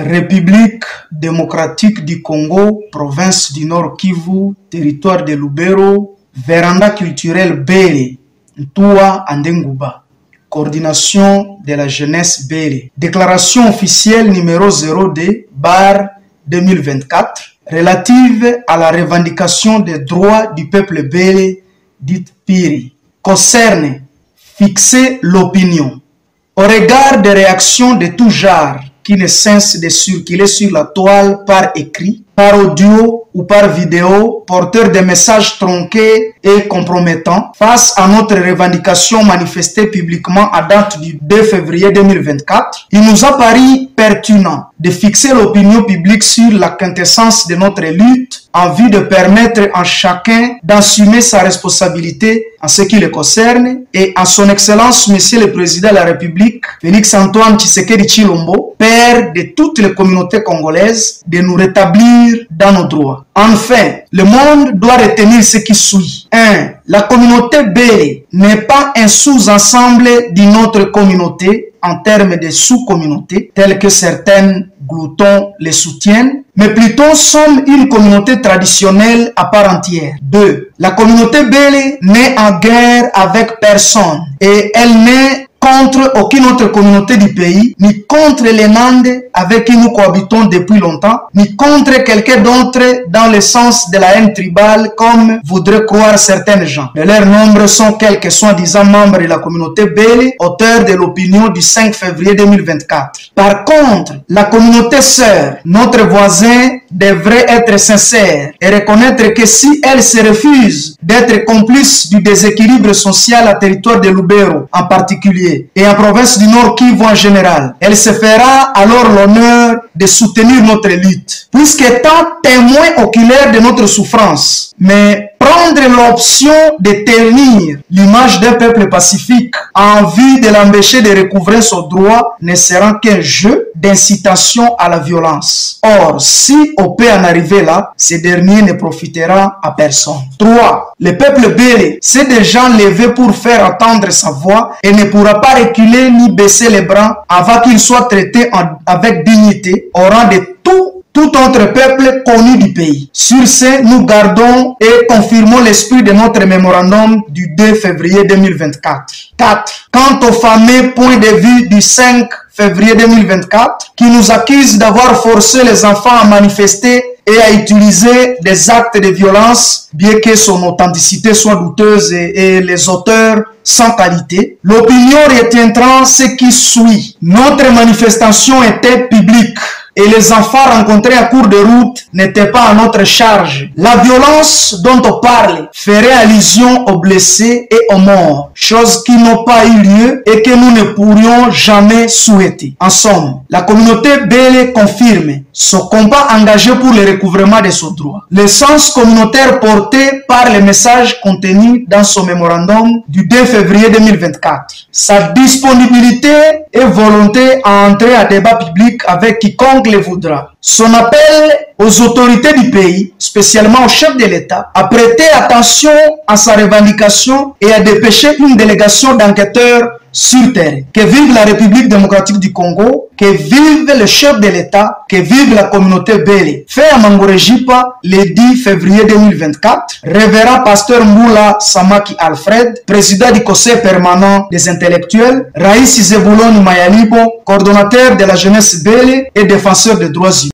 République démocratique du Congo, province du Nord Kivu, territoire de Lubero, véranda culturelle Bele, Ntoua Andenguba, coordination de la jeunesse Bele. Déclaration officielle numéro 0D/2024 relative à la revendication des droits du peuple Bele, dite Piri, concerne fixer l'opinion. Au regard des réactions de tout genre qui ne cessent de circuler sur la toile par écrit, par audio ou par vidéo, porteurs de messages tronqués et compromettants, face à notre revendication manifestée publiquement à date du 2 février 2024, il nous a paru pertinent de fixer l'opinion publique sur la quintessence de notre lutte en vue de permettre à chacun d'assumer sa responsabilité en ce qui le concerne et à son Excellence Monsieur le Président de la République, Félix-Antoine Tshisekedi Tshilombo, père de toutes les communautés congolaises, de nous rétablir dans nos droits. Enfin, le monde doit retenir ce qui suit. 1. La communauté Bele n'est pas un sous-ensemble d'une autre communauté en termes de sous-communautés, telles que certaines gloutons les soutiennent, mais plutôt sommes une communauté traditionnelle à part entière. 2. La communauté Bele n'est en guerre avec personne et elle n'est contre aucune autre communauté du pays, ni contre les Nandes avec qui nous cohabitons depuis longtemps, ni contre quelqu'un d'autre dans le sens de la haine tribale comme voudraient croire certaines gens. De leur nombre sont quelques soi-disant membres de la communauté Bele, auteurs de l'opinion du 5 février 2024. Par contre, la communauté sœur, notre voisin, devrait être sincère et reconnaître que si elle se refuse d'être complice du déséquilibre social à territoire de Lubero en particulier et en province du Nord Kivu en général, elle se fera alors l'honneur de soutenir notre lutte, puisqu'étant témoin oculaire de notre souffrance, mais prendre l'option de ternir l'image d'un peuple pacifique en vue de l'empêcher de recouvrer son droit ne sera qu'un jeu d'incitation à la violence. Or, si on peut en arriver là, ce dernier ne profitera à personne. 3. Le peuple Bele s'est déjà levé pour faire entendre sa voix et ne pourra pas reculer ni baisser les bras avant qu'il soit traité avec dignité au rang de tout autre peuple connu du pays. Sur ce, nous gardons et confirmons l'esprit de notre mémorandum du 2 février 2024. 4. Quant au fameux point de vue du 5 février 2024, qui nous accuse d'avoir forcé les enfants à manifester et à utiliser des actes de violence, bien que son authenticité soit douteuse et les auteurs sans qualité, l'opinion retiendra ce qui suit. Notre manifestation était publique et les enfants rencontrés à court de route n'étaient pas à notre charge. La violence dont on parle ferait allusion aux blessés et aux morts, choses qui n'ont pas eu lieu et que nous ne pourrions jamais souhaiter. En somme, la communauté Bele confirme son combat engagé pour le recouvrement de son droit. Le sens communautaire porté par les messages contenus dans son mémorandum du 2 février 2024. Sa disponibilité et volonté à entrer à débat public avec quiconque le voudra. Son appel aux autorités du pays, spécialement au chef de l'État, à prêter attention à sa revendication et à dépêcher une délégation d'enquêteurs sur terre. Que vive la République démocratique du Congo, que vive le chef de l'État, que vive la communauté Bele. Fait à Mangorejipa le 10 février 2024, révérend pasteur Moula Samaki Alfred, président du conseil permanent des intellectuels, Raïs Zebulon Mayalibo, coordonnateur de la jeunesse Bele et défenseur des droits humains.